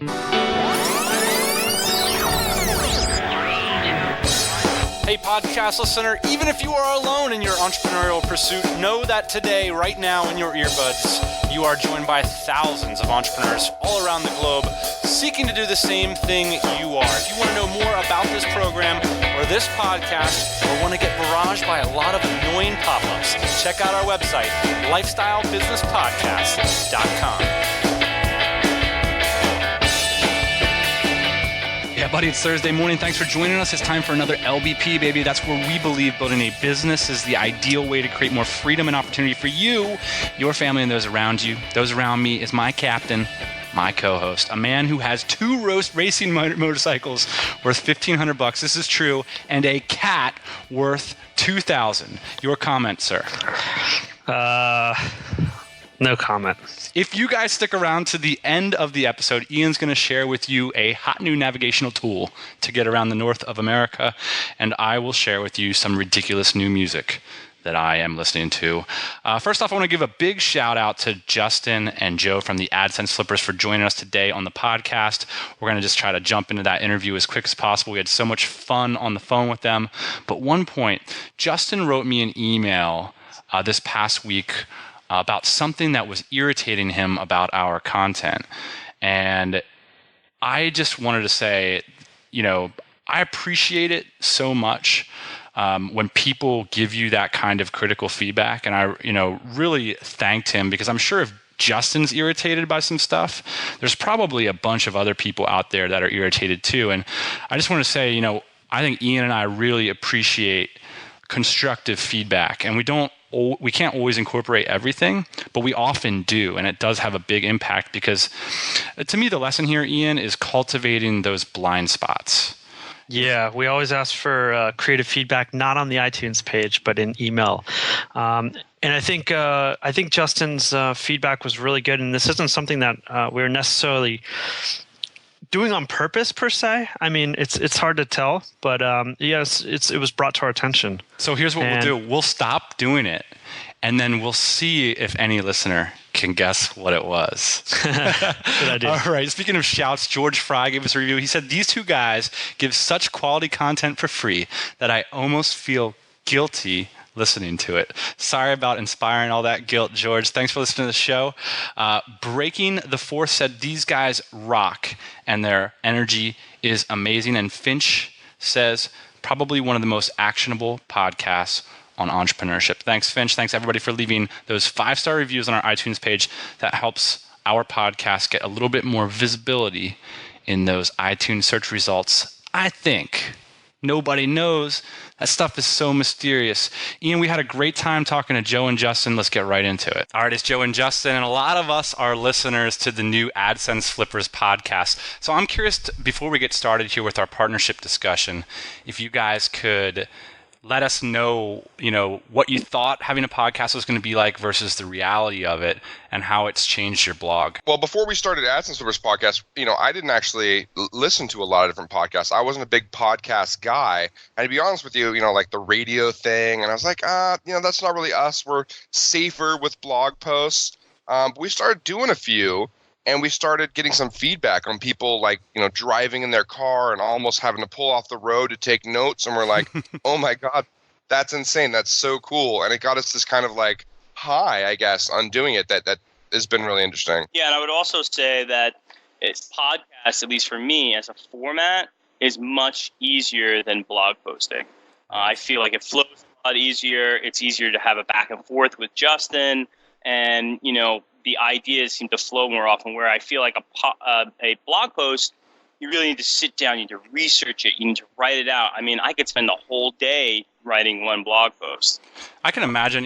Hey, podcast listener, even if you are alone in your entrepreneurial pursuit, know that today, right now in your earbuds, you are joined by thousands of entrepreneurs all around the globe seeking to do the same thing you are. If you want to know more about this program or this podcast, or want to get barraged by a lot of annoying pop-ups, check out our website, lifestylebusinesspodcast.com. Yeah, buddy, it's Thursday morning. Thanks for joining us. It's time for another LBP, baby. That's where we believe building a business is the ideal way to create more freedom and opportunity for you, your family, and those around you. Those around me is my captain, my co-host, a man who has two racing motorcycles worth $1,500. This is true, and a cat worth $2,000. Your comment, sir? No comment. If you guys stick around to the end of the episode, Ian's going to share with you a hot new navigational tool to get around the north of America, and I will share with you some ridiculous new music that I am listening to. First off, I want to give a big shout out to Justin and Joe from the AdSense Flippers for joining us today on the podcast. We're going to just try to jump into that interview as quick as possible. We had so much fun on the phone with them. But one point, Justin wrote me an email this past week about something that was irritating him about our content. And I just wanted to say, I appreciate it so much when people give you that kind of critical feedback. And I, really thanked him, because I'm sure if Justin's irritated by some stuff, there's probably a bunch of other people out there that are irritated too. And I just want to say, I think Ian and I really appreciate constructive feedback, and we can't always incorporate everything, but we often do, and it does have a big impact, because to me the lesson here, Ian, is cultivating those blind spots. Yeah, we always ask for creative feedback, not on the iTunes page, but in email. And I think Justin's feedback was really good, and this isn't something that we're necessarily doing on purpose per se. I mean, it's hard to tell, but yes, it was brought to our attention. So here's what we'll do. We'll stop doing it, and then we'll see if any listener can guess what it was. Good idea. All right. Speaking of shouts, George Fry gave us a review. He said, "These two guys give such quality content for free that I almost feel guilty listening to it." Sorry about inspiring all that guilt, George. Thanks for listening to the show. Breaking the Fourth said, "These guys rock and their energy is amazing." And Finch says, "Probably one of the most actionable podcasts on entrepreneurship." Thanks, Finch. Thanks, everybody, for leaving those 5-star reviews on our iTunes page. That helps our podcast get a little bit more visibility in those iTunes search results. I think nobody knows. That stuff is so mysterious. Ian, we had a great time talking to Joe and Justin. Let's get right into it. All right, it's Joe and Justin, and a lot of us are listeners to the new AdSense Flippers podcast. So I'm curious, before we get started here with our partnership discussion, if you guys could let us know, what you thought having a podcast was going to be like versus the reality of it, and how it's changed your blog. Well, before we started AdSense Flippers podcast, I didn't actually listen to a lot of different podcasts. I wasn't a big podcast guy. And to be honest with you, like the radio thing, and I was like, that's not really us. We're safer with blog posts. But we started doing a few, and we started getting some feedback on people driving in their car and almost having to pull off the road to take notes. And we're like, oh my God, that's insane. That's so cool. And it got us this kind of high, I guess, on doing it that has been really interesting. Yeah, and I would also say that podcast, at least for me as a format, is much easier than blog posting. I feel like it flows a lot easier. It's easier to have a back and forth with Justin, and the ideas seem to flow more often, where I feel like a blog post, you really need to sit down, you need to research it, you need to write it out. I mean, I could spend the whole day writing one blog post. I can imagine,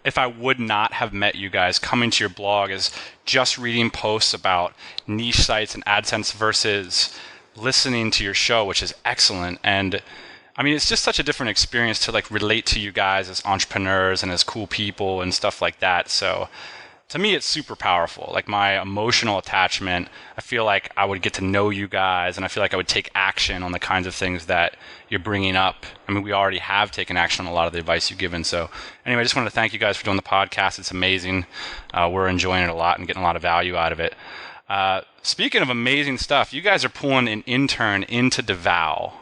if I would not have met you guys, coming to your blog is just reading posts about niche sites and AdSense versus listening to your show, which is excellent. And I mean, it's just such a different experience to relate to you guys as entrepreneurs and as cool people and stuff like that. So to me, it's super powerful. My emotional attachment, I feel like I would get to know you guys, and I feel like I would take action on the kinds of things that you're bringing up. I mean, we already have taken action on a lot of the advice you've given. So anyway, I just wanted to thank you guys for doing the podcast. It's amazing. We're enjoying it a lot and getting a lot of value out of it. Speaking of amazing stuff, you guys are pulling an intern into DeVal.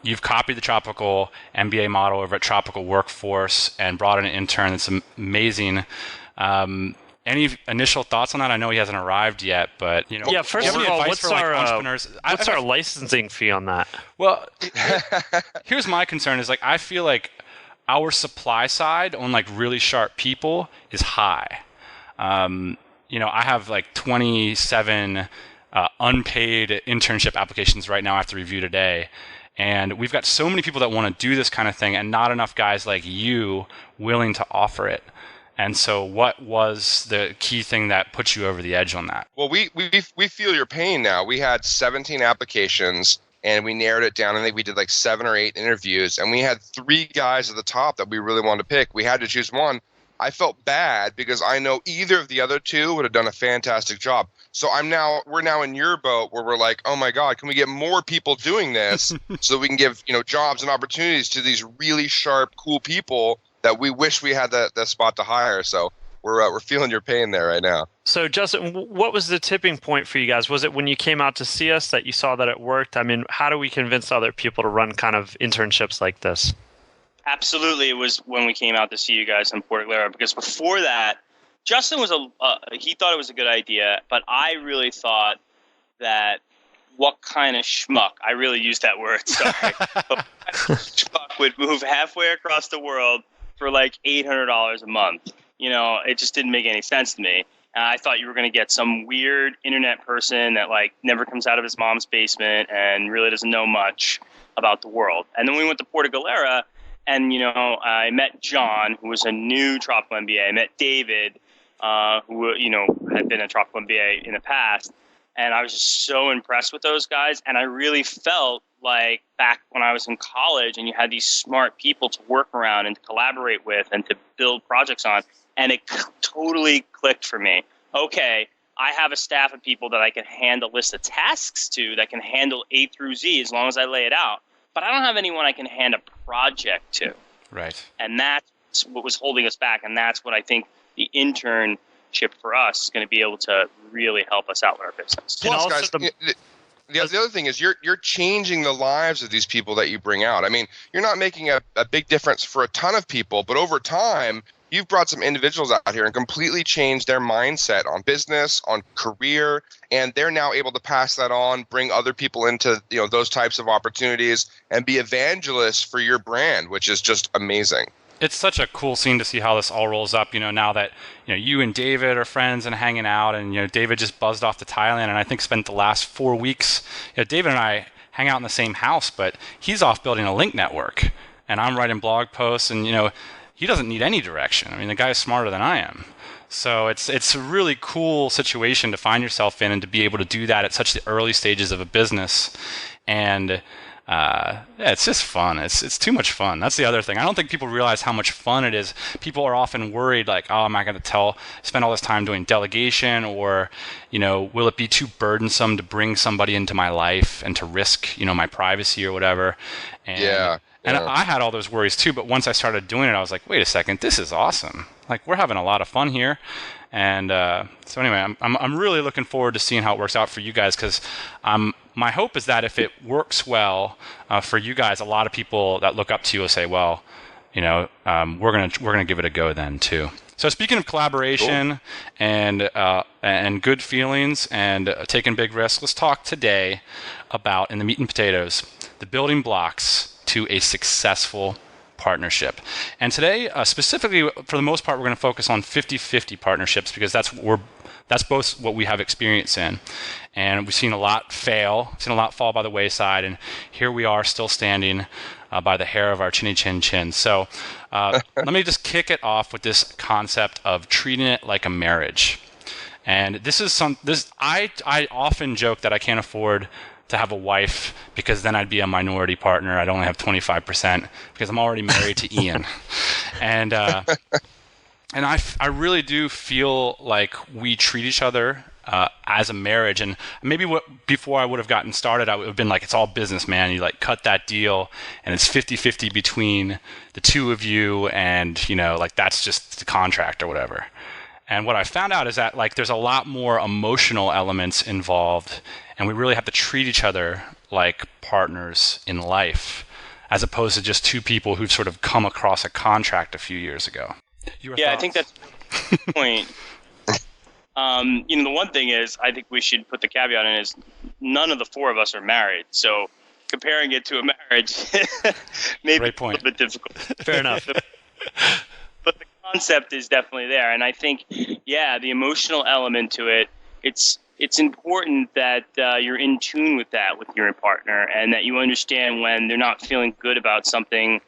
You've copied the Tropical MBA model over at Tropical Workforce and brought in an intern. It's amazing. Any initial thoughts on that? I know he hasn't arrived yet, but Yeah, first of all, what's our licensing fee on that? Well, here's my concern: is I feel like our supply side on really sharp people is high. I have 27 unpaid internship applications right now I have to review today. And we've got so many people that want to do this kind of thing and not enough guys like you willing to offer it. And so what was the key thing that put you over the edge on that? Well, we feel your pain now. We had 17 applications and we narrowed it down. I think we did 7 or 8 interviews and we had 3 guys at the top that we really wanted to pick. We had to choose one. I felt bad because I know either of the other 2 would have done a fantastic job. So we're now in your boat where we're like, oh my God, can we get more people doing this so that we can give jobs and opportunities to these really sharp, cool people that we wish we had that spot to hire. So we're feeling your pain there right now. So Justin, what was the tipping point for you guys? Was it when you came out to see us that you saw that it worked? I mean, how do we convince other people to run kind of internships like this? Absolutely, it was when we came out to see you guys in Puerto Galera, because before that, Justin was he thought it was a good idea, but I really thought that what kind of schmuck, I really used that word, sorry, but what kind of schmuck would move halfway across the world for $800 a month? It just didn't make any sense to me. And I thought you were going to get some weird internet person that never comes out of his mom's basement and really doesn't know much about the world. And then we went to Puerto Galera, and I met John, who was a new Tropical MBA. I met David, who had been a Tropical MBA in the past, and I was just so impressed with those guys. And I really felt like back when I was in college, and you had these smart people to work around and to collaborate with and to build projects on, and it totally clicked for me. Okay, I have a staff of people that I can hand a list of tasks to that can handle A through Z as long as I lay it out. But I don't have anyone I can hand a project to. Right. And that's what was holding us back. And that's what I think the internship for us is going to be able to really help us out with our business. Plus, guys, the other thing is you're changing the lives of these people that you bring out. I mean, you're not making a big difference for a ton of people, but over time, you've brought some individuals out here and completely changed their mindset on business, on career, and they're now able to pass that on, bring other people into those types of opportunities, and be evangelists for your brand, which is just amazing. It's such a cool scene to see how this all rolls up, now that you and David are friends and hanging out, and David just buzzed off to Thailand and I think spent the last 4 weeks. David and I hang out in the same house, but he's off building a link network and I'm writing blog posts, and he doesn't need any direction. I mean, the guy is smarter than I am. So it's a really cool situation to find yourself in and to be able to do that at such the early stages of a business. And it's just fun. It's too much fun. That's the other thing. I don't think people realize how much fun it is. People are often worried, oh, am I going to spend all this time doing delegation, or, will it be too burdensome to bring somebody into my life and to risk, my privacy or whatever. And, yeah. And I had all those worries too, but once I started doing it, I was like, wait a second, this is awesome. We're having a lot of fun here. And so anyway, I'm really looking forward to seeing how it works out for you guys, because my hope is that if it works well for you guys, a lot of people that look up to you will say, well, we're gonna give it a go then too. So speaking of collaboration, cool, and good feelings and taking big risks, let's talk today about, in the meat and potatoes, the building blocks to a successful partnership. And today, specifically, for the most part, we're going to focus on 50-50 partnerships, because that's both what we have experience in. And we've seen a lot fail, seen a lot fall by the wayside, and here we are still standing by the hair of our chinny chin chin. So let me just kick it off with this concept of treating it like a marriage. And I often joke that I can't afford to have a wife, because then I'd be a minority partner. I'd only have 25% because I'm already married to Ian. And I really do feel like we treat each other as a marriage. And maybe before I would have gotten started, I would have been like, it's all business, man. You cut that deal and it's 50-50 between the two of you, and that's just the contract or whatever. And what I found out is that like there's a lot more emotional elements involved, and we really have to treat each other like partners in life, as opposed to just two people who've sort of come across a contract a few years ago. Your Yeah, thoughts? I think that's the point. The one thing is, I think we should put the caveat in is none of the four of us are married. So comparing it to a marriage maybe Great point. a little bit difficult. Fair enough. But the concept is definitely there. And I think, the emotional element to it, it's important that you're in tune with that with your partner, and that you understand when they're not feeling good about something,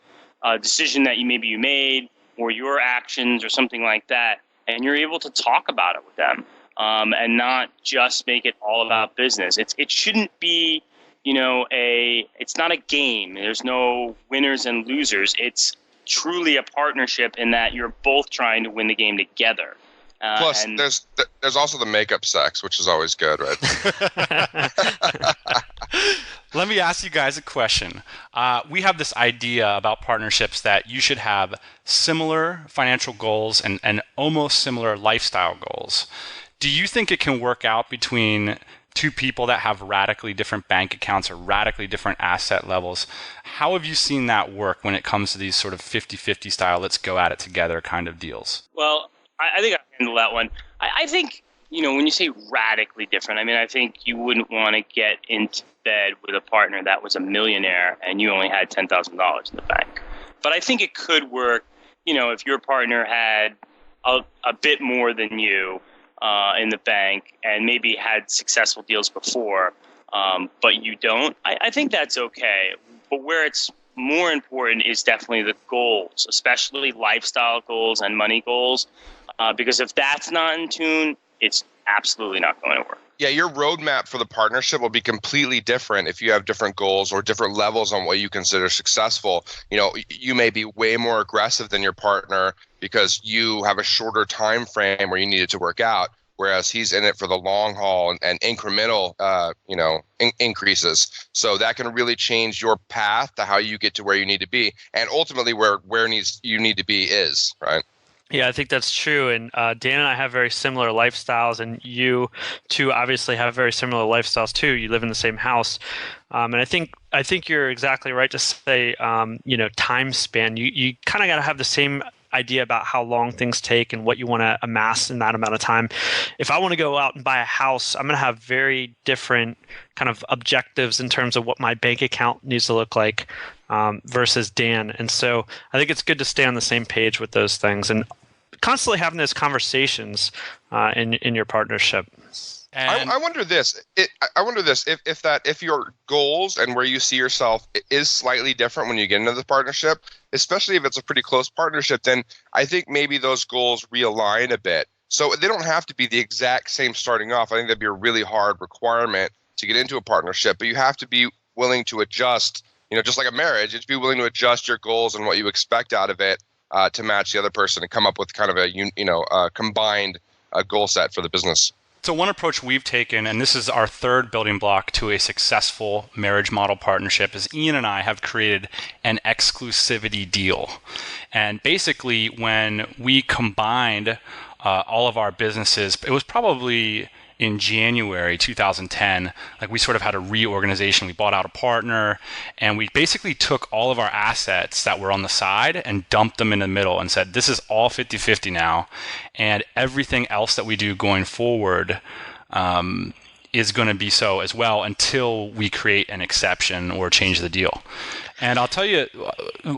a decision that you made, or your actions or something like that, and you're able to talk about it with them, and not just make it all about business. It shouldn't be, it's not a game. There's no winners and losers. It's truly a partnership in that you're both trying to win the game together. Plus, there's also the makeup sex, which is always good, right? Let me ask you guys a question. We have this idea about partnerships that you should have similar financial goals and almost similar lifestyle goals. Do you think it can work out between two people that have radically different bank accounts or radically different asset levels? How have you seen that work when it comes to these sort of 50-50 style, let's go at it together kind of deals? Well, I think I can handle that one. I think, when you say radically different, I think you wouldn't want to get into bed with a partner that was a millionaire and you only had $10,000 in the bank. But I think it could work, if your partner had a bit more than you in the bank and maybe had successful deals before, but you don't. I think that's okay. But where it's more important is definitely the goals, especially lifestyle goals and money goals. Because if that's not in tune, it's absolutely not going to work. Yeah, your roadmap for the partnership will be completely different if you have different goals or different levels on what you consider successful. You may be way more aggressive than your partner because you have a shorter time frame where you need it to work out, whereas he's in it for the long haul and incremental, increases. So that can really change your path to how you get to where you need to be, and ultimately where you need to be is, right? Yeah, I think that's true. And Dan and I have very similar lifestyles, and you two obviously have very similar lifestyles too. You live in the same house, and I think you're exactly right to say, time span. You kind of got to have the same idea about how long things take and what you want to amass in that amount of time. If I want to go out and buy a house, I'm going to have very different kind of objectives in terms of what my bank account needs to look like versus Dan. And so I think it's good to stay on the same page with those things and constantly having those conversations in your partnership. I wonder this. If your goals and where you see yourself is slightly different when you get into the partnership, especially if it's a pretty close partnership, then I think maybe those goals realign a bit. So they don't have to be the exact same starting off. I think that'd be a really hard requirement to get into a partnership, but you have to be willing to adjust. Just like a marriage, you have to be willing to adjust your goals and what you expect out of it to match the other person and come up with kind of a combined goal set for the business. So one approach we've taken, and this is our third building block to a successful marriage model partnership, is Ian and I have created an exclusivity deal. And basically, when we combined all of our businesses, it was probably in January 2010, like we sort of had a reorganization. We bought out a partner, and we basically took all of our assets that were on the side and dumped them in the middle and said, this is all 50-50 now, and everything else that we do going forward is going to be so as well until we create an exception or change the deal. And I'll tell you,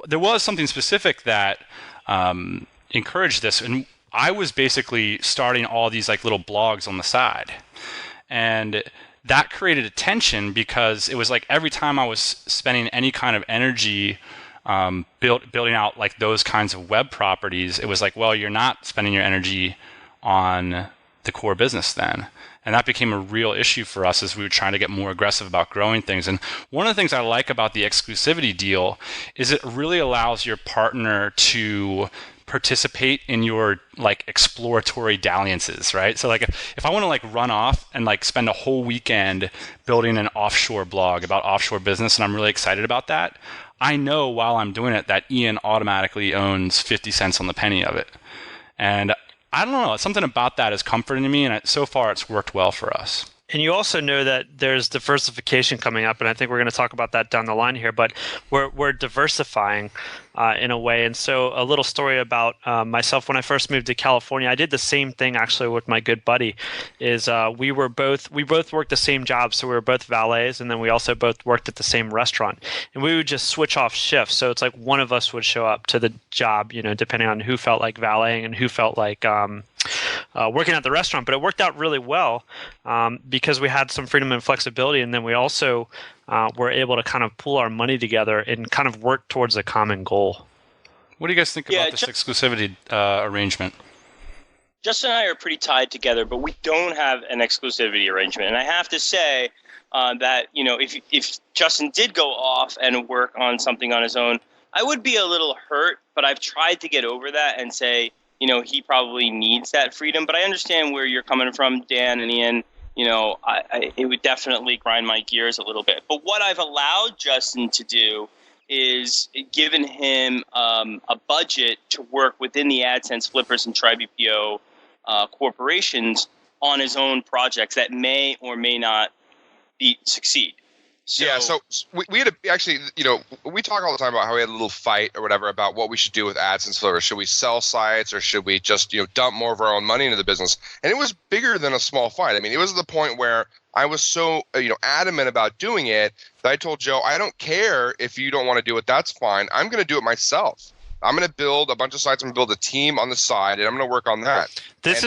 there was something specific that encouraged this, and I was basically starting all these like little blogs on the side, and that created a tension because it was like every time I was spending any kind of energy building out like those kinds of web properties, it was like, well, you're not spending your energy on the core business then. And that became a real issue for us as we were trying to get more aggressive about growing things. And one of the things I like about the exclusivity deal is it really allows your partner to participate in your like exploratory dalliances, right? So like if I want to like run off and like spend a whole weekend building an offshore blog about offshore business, and I'm really excited about that, I know while I'm doing it that Ian automatically owns 50 cents on the penny of it. And I don't know. Something about that is comforting to me, and so far it's worked well for us. And you also know that there's diversification coming up, and I think we're going to talk about that down the line here. But we're diversifying in a way. And so, a little story about myself when I first moved to California. I did the same thing actually with my good buddy. Is we both worked the same job, so we were both valets, and then we also both worked at the same restaurant. And we would just switch off shifts. So it's like one of us would show up to the job, depending on who felt like valeting and who felt like working at the restaurant. But it worked out really well because we had some freedom and flexibility, and then we also were able to kind of pool our money together and kind of work towards a common goal. What do you guys think about this exclusivity arrangement? Justin and I are pretty tied together, but we don't have an exclusivity arrangement. And I have to say that if Justin did go off and work on something on his own, I would be a little hurt. But I've tried to get over that and say, he probably needs that freedom. But I understand where you're coming from, Dan and Ian. It would definitely grind my gears a little bit. But what I've allowed Justin to do is given him a budget to work within the AdSense Flippers and TriBPO corporations on his own projects that may or may not succeed. So we had actually, we talk all the time about how we had a little fight or whatever about what we should do with AdSense Flippers. Should we sell sites or should we just, dump more of our own money into the business? And it was bigger than a small fight. I mean, it was at the point where I was so, adamant about doing it that I told Joe, I don't care if you don't want to do it. That's fine. I'm going to do it myself. I'm going to build a bunch of sites. I'm going to build a team on the side, and I'm going to work on that. This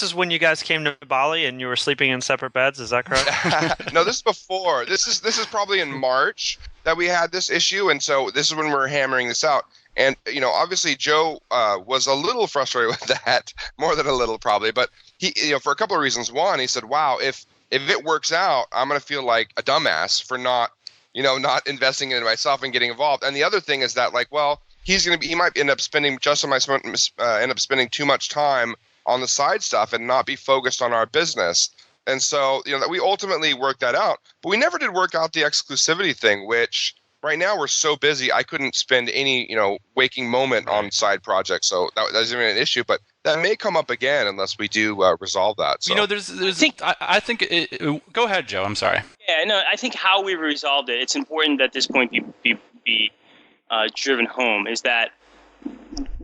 is when you guys came to Bali and you were sleeping in separate beds. Is that correct? No, this is before. This is probably in March that we had this issue, and so this is when we're hammering this out. And obviously Joe was a little frustrated with that, more than a little probably. But he, for a couple of reasons. One, he said, "Wow, if it works out, I'm going to feel like a dumbass for not investing in it myself and getting involved." And the other thing is that he might end up spending too much time on the side stuff and not be focused on our business. And so, that we ultimately worked that out. But we never did work out the exclusivity thing, which right now we're so busy, I couldn't spend any, waking moment on side projects. So that isn't even an issue, but that may come up again unless we do resolve that. So. I think go ahead, Joe. I'm sorry. Yeah, no, I think how we resolved it, it's important that this point be driven home, is that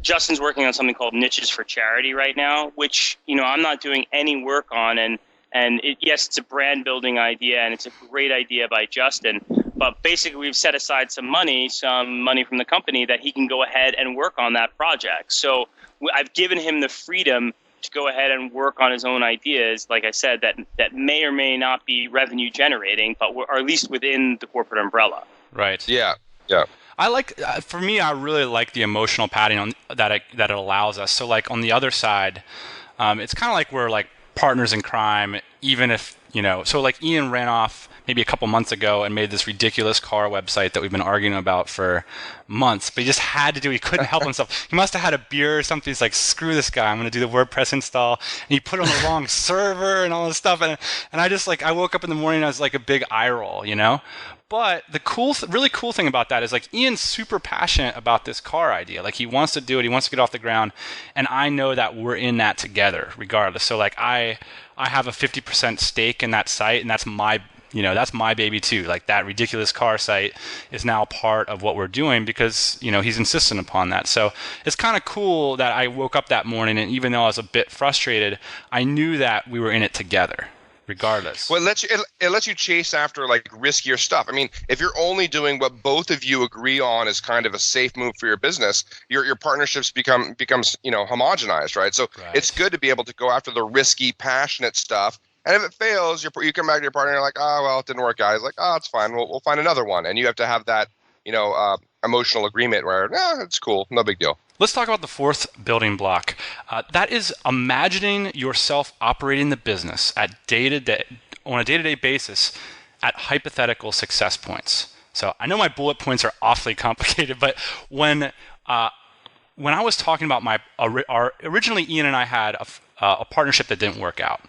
Justin's working on something called Niches for Charity right now, which, I'm not doing any work on. And yes, it's a brand building idea and it's a great idea by Justin. But basically we've set aside some money from the company that he can go ahead and work on that project. So I've given him the freedom to go ahead and work on his own ideas, like I said, that may or may not be revenue generating, but are at least within the corporate umbrella. Right. Yeah. For me, I really like the emotional padding that it allows us. So on the other side, it's kind of like we're partners in crime, even if, so Ian ran off maybe a couple months ago and made this ridiculous car website that we've been arguing about for months, but he just had to do it. He couldn't help himself. He must have had a beer or something. He's like, screw this guy. I'm going to do the WordPress install. And he put it on the wrong server and all this stuff. And I just I woke up in the morning and I was like a big eye roll, But the really cool thing about that is Ian's super passionate about this car idea. He wants to do it. He wants to get off the ground. And I know that we're in that together regardless. So I have a 50% stake in that site, and that's my baby too. That ridiculous car site is now part of what we're doing because, he's insistent upon that. So it's kind of cool that I woke up that morning and even though I was a bit frustrated, I knew that we were in it together. Regardless. Well, it lets you chase after riskier stuff. I mean, if you're only doing what both of you agree on is kind of a safe move for your business, your partnerships becomes homogenized, right? So It's good to be able to go after the risky, passionate stuff. And if it fails, you come back to your partner and you're like, oh, well, it didn't work out. He's like, oh, it's fine. We'll find another one. And you have to have that, emotional agreement where, it's cool, no big deal. Let's talk about the fourth building block. That is imagining yourself operating the business on a day-to-day basis at hypothetical success points. So I know my bullet points are awfully complicated, but when I was talking about originally Ian and I had a partnership that didn't work out.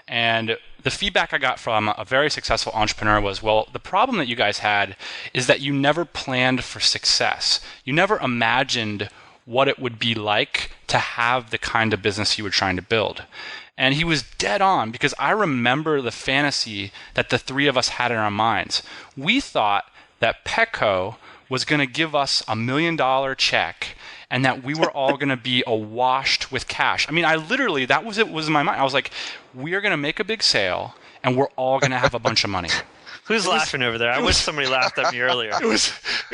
And the feedback I got from a very successful entrepreneur was, well, the problem that you guys had is that you never planned for success. You never imagined what it would be like to have the kind of business you were trying to build. And he was dead on, because I remember the fantasy that the three of us had in our minds. We thought that Petco was going to give us $1 million check and that we were all going to be awashed with cash. I mean, I literally, that was it was in my mind. I was like, we are going to make a big sale and we're all going to have a bunch of money. Who's laughing over there? I wish somebody laughed at me earlier. It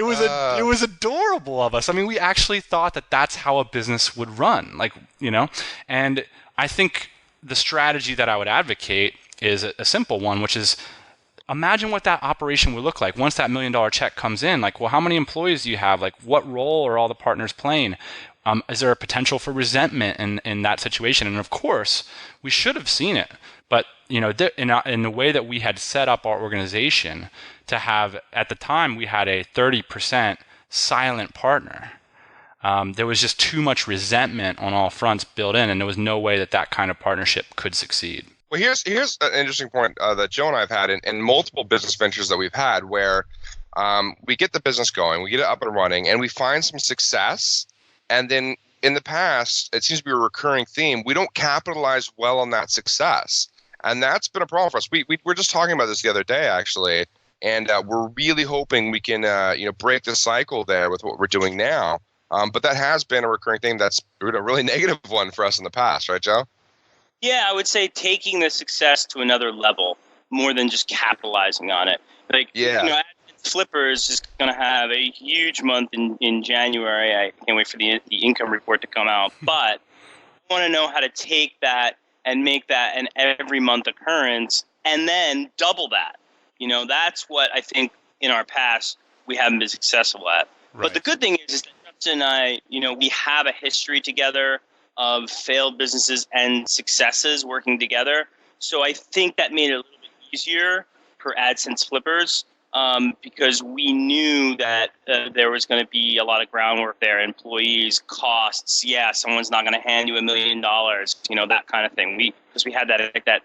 was adorable of us. I mean, we actually thought that that's how a business would run, like, you know. And I think the strategy that I would advocate is a simple one, which is imagine what that operation would look like once that $1 million check comes in. Like, well, how many employees do you have? Like, what role are all the partners playing? Is there a potential for resentment in that situation? And of course, we should have seen it. But, you know, in the way that we had set up our organization to have, at the time, we had a 30% silent partner. There was just too much resentment on all fronts built in, and there was no way that that kind of partnership could succeed. Well, here's an interesting point that Joe and I have had in multiple business ventures that we've had, where we get the business going, we get it up and running, and we find some success, and then in the past, it seems to be a recurring theme, we don't capitalize well on that success. And that's been a problem for us. We were just talking about this the other day, actually, and we're really hoping we can break the cycle there with what we're doing now. But that has been a recurring thing that's been a really negative one for us in the past, right, Joe? Yeah, I would say taking the success to another level more than just capitalizing on it. Like, yeah. AdSense Flippers is going to have a huge month in January. I can't wait for the income report to come out. But I want to know how to take that and make that an every month occurrence, and then double that. You know, that's what I think in our past we haven't been successful at. Right. But the good thing is that Justin and I, we have a history together of failed businesses and successes working together. So I think that made it a little bit easier for AdSense Flippers, because we knew that there was going to be a lot of groundwork there, employees, costs. Yeah, someone's not going to hand you $1 million, that kind of thing. Because we had that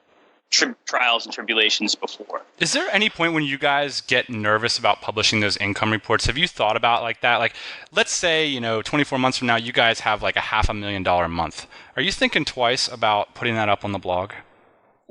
trials and tribulations before. Is there any point when you guys get nervous about publishing those income reports? Have you thought about like that? Like, let's say 24 months from now, you guys have like a $500,000 a month. Are you thinking twice about putting that up on the blog?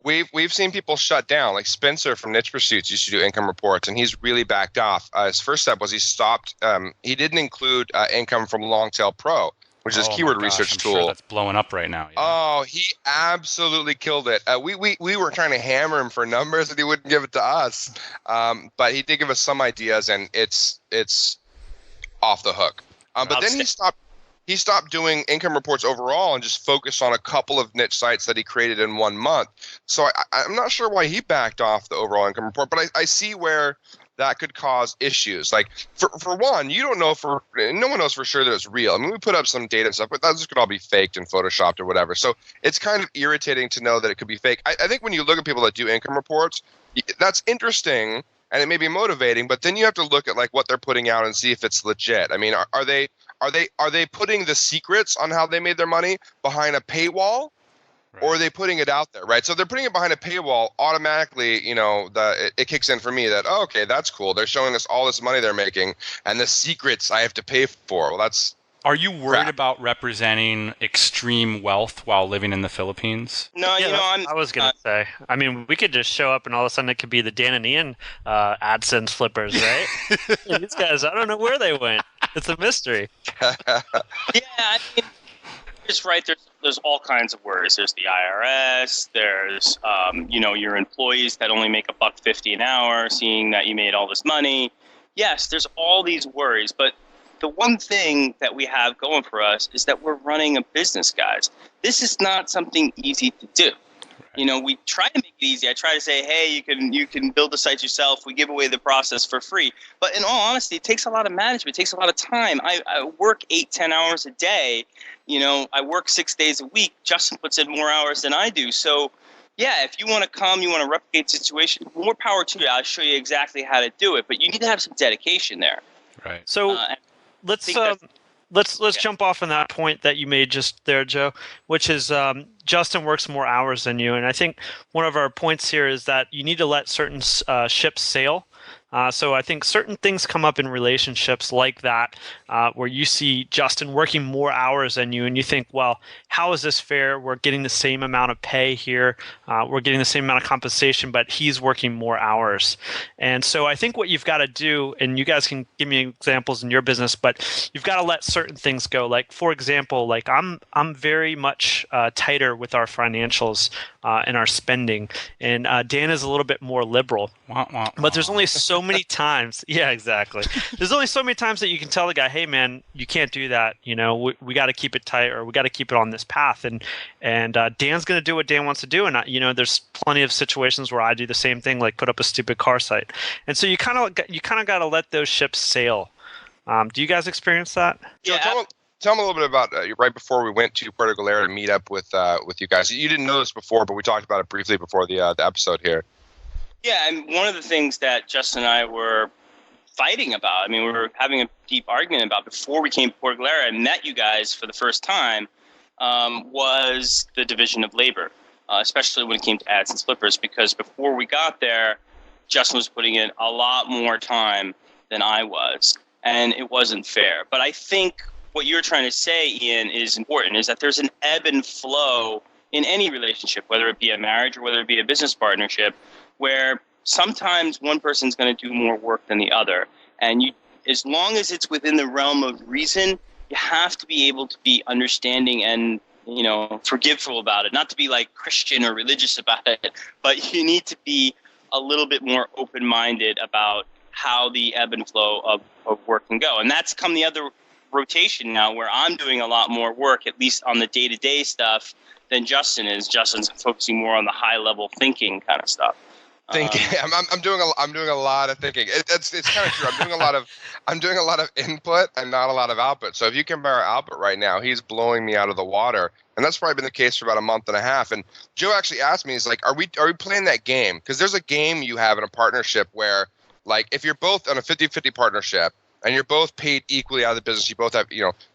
We've seen people shut down. Like Spencer from Niche Pursuits used to do income reports, and he's really backed off. His first step was he stopped. He didn't include income from Longtail Pro, which is keyword research tool. Sure that's blowing up right now. Yeah. Oh, he absolutely killed it. We were trying to hammer him for numbers, and he wouldn't give it to us. But he did give us some ideas, and it's off the hook. But then he stopped doing income reports overall and just focused on a couple of niche sites that he created in 1 month. So I'm not sure why he backed off the overall income report, but I see where that could cause issues. Like for one, no one knows for sure that it's real. I mean, we put up some data and stuff, but that could all be faked and photoshopped or whatever. So it's kind of irritating to know that it could be fake. I think when you look at people that do income reports, that's interesting and it may be motivating, but then you have to look at like what they're putting out and see if it's legit. I mean, are they putting the secrets on how they made their money behind a paywall? Right. Or are they putting it out there, right? So if they're putting it behind a paywall, automatically, it kicks in for me that, oh, okay, that's cool. They're showing us all this money they're making and the secrets I have to pay for. Well, that's Are you worried about representing extreme wealth while living in the Philippines? No, I was going to say. I mean, we could just show up and all of a sudden it could be the Dan and Ian AdSense Flippers, right? These guys, I don't know where they went. It's a mystery. Yeah, I mean, just right. There's all kinds of worries. There's the IRS. There's your employees that only make $1.50 an hour, seeing that you made all this money. Yes, there's all these worries, but the one thing that we have going for us is that we're running a business, guys. This is not something easy to do. We try to make it easy. I try to say, hey, you can build the sites yourself. We give away the process for free. But in all honesty, it takes a lot of management. It takes a lot of time. I work 8-10 hours a day. I work 6 days a week. Justin puts in more hours than I do. So, yeah, if you want to come, you want to replicate the situation, more power to you. I'll show you exactly how to do it. But you need to have some dedication there. Right. So let's jump off on that point that you made just there, Joe, which is Justin works more hours than you. And I think one of our points here is that you need to let certain ships sail. So I think certain things come up in relationships like that, where you see Justin working more hours than you, and you think, well, how is this fair? We're getting the same amount of pay here. We're getting the same amount of compensation, but he's working more hours. And so I think what you've got to do, and you guys can give me examples in your business, but you've got to let certain things go. Like, for example, like I'm very much tighter with our financials and our spending, and Dan is a little bit more liberal. But there's only so many times. Yeah, exactly. There's only so many times that you can tell the guy, "Hey, man, you can't do that. You know, we got to keep it tight, or we got to keep it on this path." And Dan's going to do what Dan wants to do, and there's plenty of situations where I do the same thing, like put up a stupid car site. And so you kind of got to let those ships sail. Do you guys experience that? Yeah. Tell me a little bit about right before we went to Puerto Galera to meet up with you guys. You didn't know this before, but we talked about it briefly before the episode here. Yeah, and one of the things that Justin and I were fighting about, we were having a deep argument about before we came to Puerto Galera and met you guys for the first time, was the division of labor, especially when it came to AdSense Flippers, because before we got there, Justin was putting in a lot more time than I was, and it wasn't fair. But I think what you're trying to say, Ian, is important, is that there's an ebb and flow in any relationship, whether it be a marriage or whether it be a business partnership, where sometimes one person's going to do more work than the other. And as long as it's within the realm of reason, you have to be able to be understanding and, forgiveful about it. Not to be like Christian or religious about it, but you need to be a little bit more open-minded about how the ebb and flow of work can go. And that's come the other rotation now, where I'm doing a lot more work, at least on the day-to-day stuff, than Justin is. Justin's focusing more on the high-level thinking kind of stuff. Thinking, I'm doing a lot of thinking. It's kind of true. I'm doing a lot of input and not a lot of output. So if you compare our output right now, he's blowing me out of the water, and that's probably been the case for about a month and a half. And Joe actually asked me, he's like, "Are we playing that game?" Because there's a game you have in a partnership where, like, if you're both on a 50-50 partnership and you're both paid equally out of the business, you both have,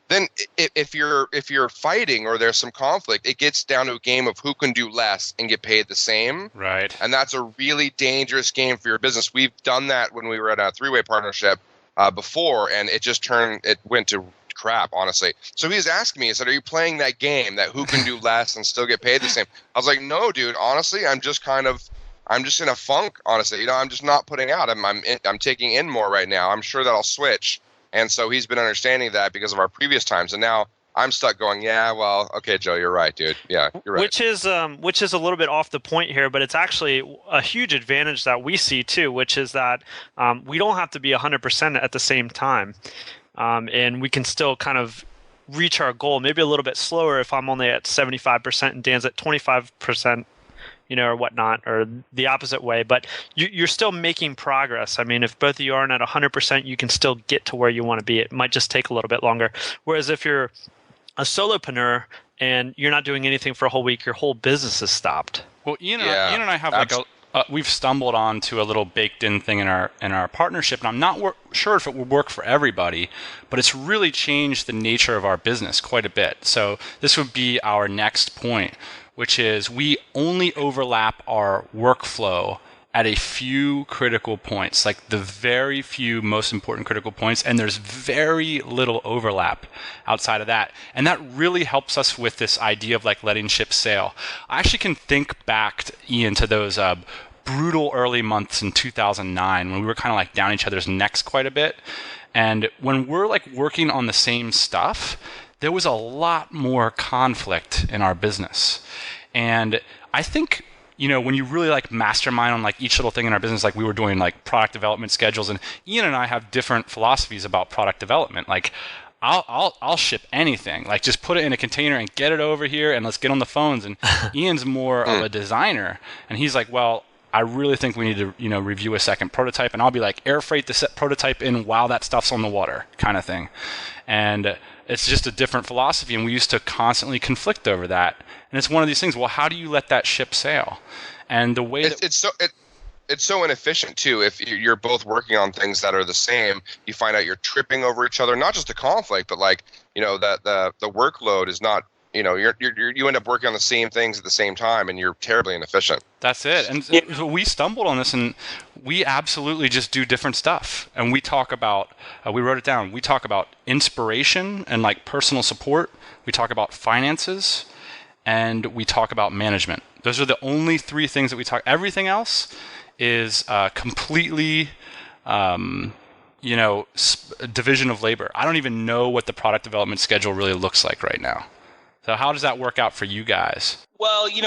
then if you're fighting or there's some conflict, it gets down to a game of who can do less and get paid the same. Right. And that's a really dangerous game for your business. We've done that when we were in a three-way partnership before, and it went to crap, honestly. So he was asking me, he said, "Are you playing that game, that who can do less and still get paid the same?" I was like, "No, dude, honestly, I'm just in a funk, honestly. I'm just not putting out. I'm taking in more right now. I'm sure that I'll switch." And so he's been understanding that because of our previous times. And now I'm stuck going, "Yeah, well, okay, Joe, you're right, dude. Yeah, you're right." Which is a little bit off the point here, but it's actually a huge advantage that we see too, which is that we don't have to be 100% at the same time. And we can still kind of reach our goal, maybe a little bit slower if I'm only at 75% and Dan's at 25%. Or whatnot, or the opposite way. But you're still making progress. If both of you aren't at 100%, you can still get to where you want to be. It might just take a little bit longer. Whereas if you're a solopreneur and you're not doing anything for a whole week, your whole business is stopped. Well, Ian and I have we've stumbled onto a little baked-in thing in our partnership, and I'm not sure if it will work for everybody, but it's really changed the nature of our business quite a bit. So this would be our next point, which is we only overlap our workflow at a few critical points, like the very few most important critical points, and there's very little overlap outside of that. And that really helps us with this idea of like letting ships sail. I actually can think back, Ian, to those brutal early months in 2009 when we were kind of like down each other's necks quite a bit. And when we're like working on the same stuff, there was a lot more conflict in our business. And I think, when you really like mastermind on like each little thing in our business, like we were doing like product development schedules, and Ian and I have different philosophies about product development. Like I'll ship anything, like just put it in a container and get it over here and let's get on the phones. And Ian's more of a designer, and he's like, "Well, I really think we need to, review a second prototype," and I'll be like, "Air freight the set prototype in while that stuff's on the water," kind of thing. And it's just a different philosophy, and we used to constantly conflict over that. And it's one of these things. Well, how do you let that ship sail? And the way it's so inefficient too. If you're both working on things that are the same, you find out you're tripping over each other. Not just a conflict, but like that the workload is not you end up working on the same things at the same time, and you're terribly inefficient. That's it. And so we stumbled on this, and we absolutely just do different stuff. And we talk about, we wrote it down. We talk about inspiration and like personal support. We talk about finances, and we talk about management. Those are the only three things that we talk. Everything else is completely, division of labor. I don't even know what the product development schedule really looks like right now. So how does that work out for you guys? Well, we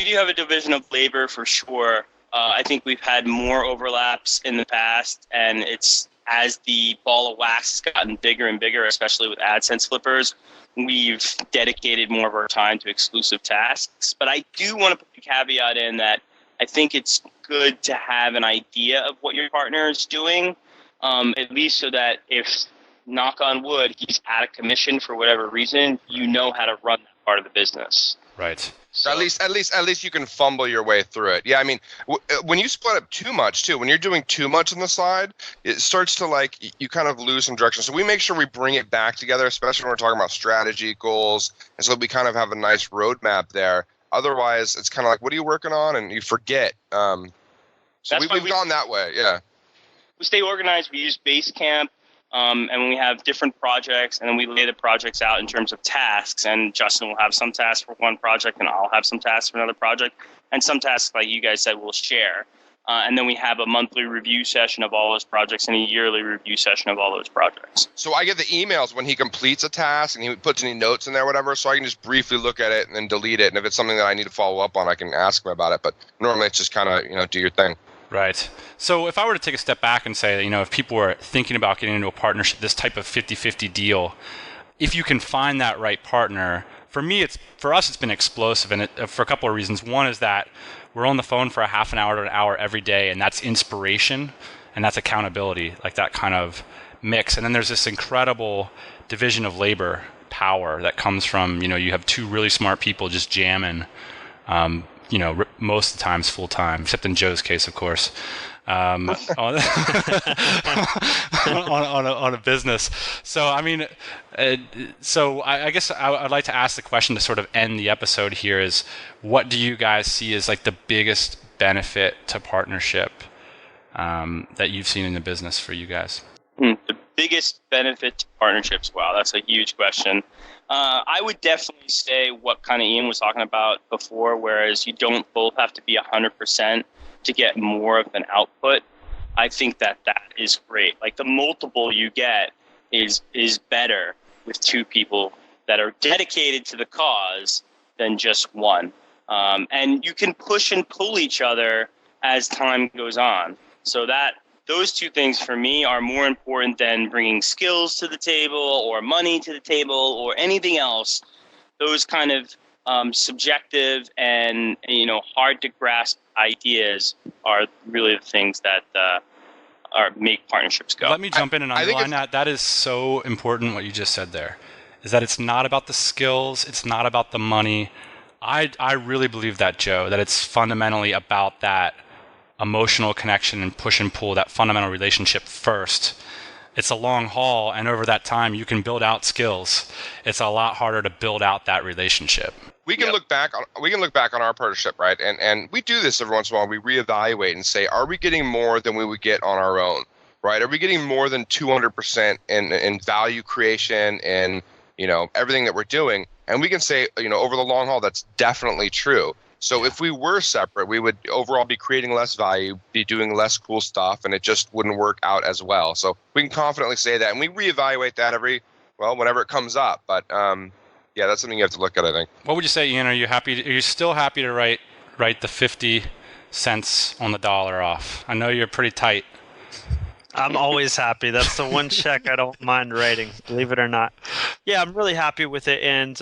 do have a division of labor for sure. I think we've had more overlaps in the past, and it's as the ball of wax has gotten bigger and bigger, especially with AdSense Flippers, we've dedicated more of our time to exclusive tasks. But I do want to put the caveat in that I think it's good to have an idea of what your partner is doing, at least so that if, knock on wood, he's out of commission for whatever reason, you know how to run that part of the business. Right. So at least you can fumble your way through it. Yeah, I mean, when you split up too much too, when you're doing too much on the side, it starts to you kind of lose some direction. So we make sure we bring it back together, especially when we're talking about strategy, goals, and so we kind of have a nice roadmap there. Otherwise, it's kind of like, what are you working on? And you forget. So we've gone that way, yeah. We stay organized. We use Basecamp. And when we have different projects, and then we lay the projects out in terms of tasks, and Justin will have some tasks for one project, and I'll have some tasks for another project, and some tasks, like you guys said, we'll share. And then we have a monthly review session of all those projects and a yearly review session of all those projects. So I get the emails when he completes a task and he puts any notes in there, whatever, so I can just briefly look at it and then delete it. And if it's something that I need to follow up on, I can ask him about it. But normally it's just kind of, do your thing. Right. So if I were to take a step back and say, if people were thinking about getting into a partnership, this type of 50-50 deal, if you can find that right partner, for us it's been explosive, and for a couple of reasons. One is that we're on the phone for a half an hour to an hour every day, and that's inspiration, and that's accountability, like that kind of mix. And then there's this incredible division of labor power that comes from, you have two really smart people just jamming, most of the times full time, except in Joe's case, of course, on a business. So, I mean, I guess I'd like to ask the question to sort of end the episode here is, what do you guys see as like the biggest benefit to partnership that you've seen in the business for you guys? The biggest benefit to partnerships? Wow, that's a huge question. I would definitely say what kind of Ian was talking about before, whereas you don't both have to be 100% to get more of an output. I think that is great. Like the multiple you get is better with two people that are dedicated to the cause than just one. And you can push and pull each other as time goes on. So those two things for me are more important than bringing skills to the table or money to the table or anything else. Those kind of subjective and hard to grasp ideas are really the things that make partnerships go. Let me jump in and underline that. That is so important what you just said there, is that it's not about the skills, it's not about the money. I really believe that, Joe, that it's fundamentally about that emotional connection and push and pull, that fundamental relationship first. It's a long haul, and over that time you can build out skills. It's a lot harder to build out that relationship. We can look back on our partnership, right? And we do this every once in a while. We reevaluate and say, are we getting more than we would get on our own, right? Are we getting more than 200% in value creation and everything that we're doing? And we can say, over the long haul, that's definitely true. So if we were separate, we would overall be creating less value, be doing less cool stuff, and it just wouldn't work out as well. So we can confidently say that, and we reevaluate that whenever it comes up. But yeah, that's something you have to look at, I think. What would you say, Ian? Are you still happy to write the 50 cents on the dollar off? I know you're pretty tight. I'm always happy. That's the one check I don't mind writing, believe it or not. Yeah, I'm really happy with it, and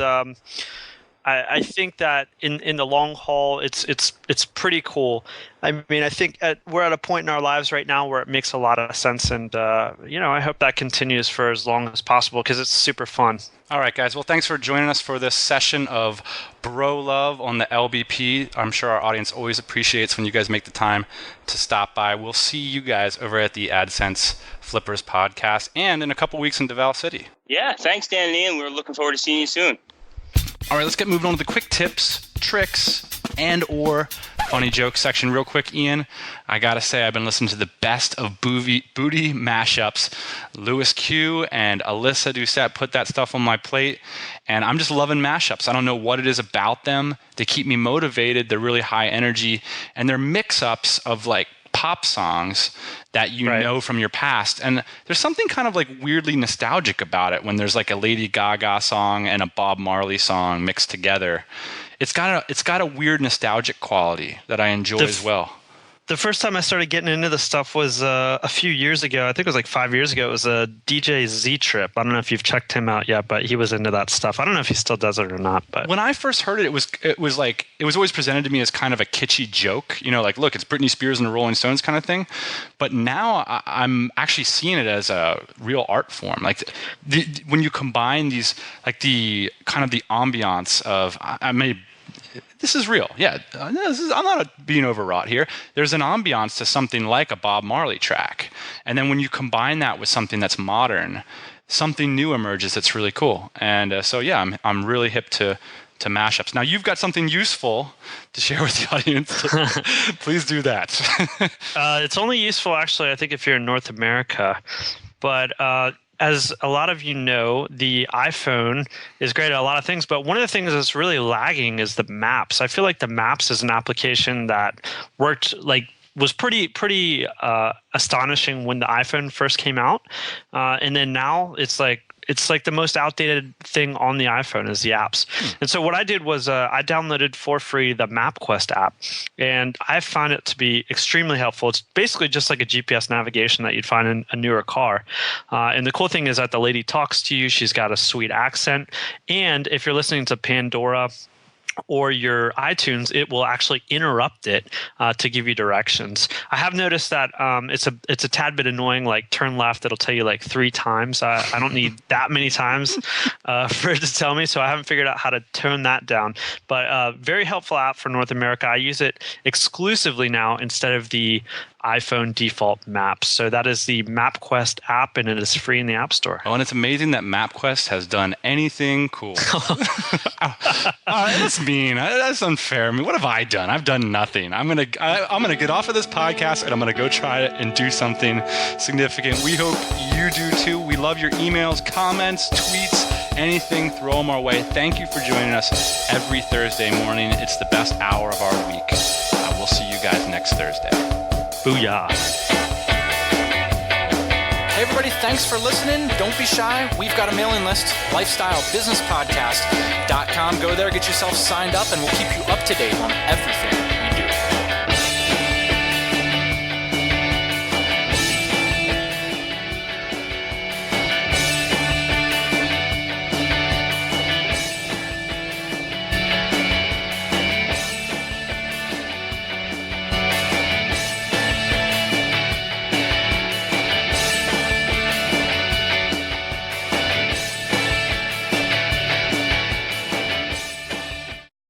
I think that in the long haul, it's pretty cool. I mean, I think we're at a point in our lives right now where it makes a lot of sense, and I hope that continues for as long as possible because it's super fun. All right, guys. Well, thanks for joining us for this session of Bro Love on the LBP. I'm sure our audience always appreciates when you guys make the time to stop by. We'll see you guys over at the AdSense Flippers podcast and in a couple weeks in Davao City. Yeah, thanks, Dan and Ian. We're looking forward to seeing you soon. All right, let's get moving on to the quick tips, tricks, and or funny jokes section real quick, Ian. I gotta say, I've been listening to the best of booty mashups. Louis Q and Alyssa Doucette put that stuff on my plate, and I'm just loving mashups. I don't know what it is about them. They keep me motivated. They're really high energy, and they're mix-ups of like pop songs that you know from your past. And there's something kind of like weirdly nostalgic about it when there's like a Lady Gaga song and a Bob Marley song mixed together. It's got a weird nostalgic quality that I enjoy as well. The first time I started getting into this stuff was a few years ago. I think it was like 5 years ago. It was a DJ Z-Trip. I don't know if you've checked him out yet, but he was into that stuff. I don't know if he still does it or not. But when I first heard it, it was always presented to me as kind of a kitschy joke. You know, like, look, it's Britney Spears and the Rolling Stones kind of thing. But now I'm actually seeing it as a real art form. Like when you combine these, like the kind of the ambiance of, this is real. Yeah, I'm not being overwrought here. There's an ambiance to something like a Bob Marley track. And then when you combine that with something that's modern, something new emerges that's really cool. And so, yeah, I'm really hip to mashups. Now, you've got something useful to share with the audience. Please do that. It's only useful, actually, I think, if you're in North America. But as a lot of you know, the iPhone is great at a lot of things, but one of the things that's really lagging is the Maps. I feel like the Maps is an application that was pretty astonishing when the iPhone first came out, and then now it's like the most outdated thing on the iPhone is the apps. And so what I did was I downloaded for free the MapQuest app, and I found it to be extremely helpful. It's basically just like a GPS navigation that you'd find in a newer car. And the cool thing is that the lady talks to you. She's got a sweet accent. And if you're listening to Pandora or your iTunes, it will actually interrupt it to give you directions. I have noticed that it's a tad bit annoying, like turn left, it'll tell you like 3 times. I don't need that many times for it to tell me, so I haven't figured out how to tone that down. But very helpful app for North America. I use it exclusively now instead of the iPhone default maps. So that is the MapQuest app, and it is free in the App Store. Oh, and it's amazing that MapQuest has done anything cool. That's mean. That's unfair. I mean, what have I done? I've done nothing. I'm gonna get off of this podcast and I'm gonna go try it and do something significant. We hope you do too. We love your emails, comments, tweets, anything. Throw them our way. Thank you for joining us every Thursday morning. It's the best hour of our week. We'll see you guys next Thursday. Booyah. Hey everybody, thanks for listening. Don't be shy. We've got a mailing list, lifestylebusinesspodcast.com. Go there, get yourself signed up, and we'll keep you up to date on everything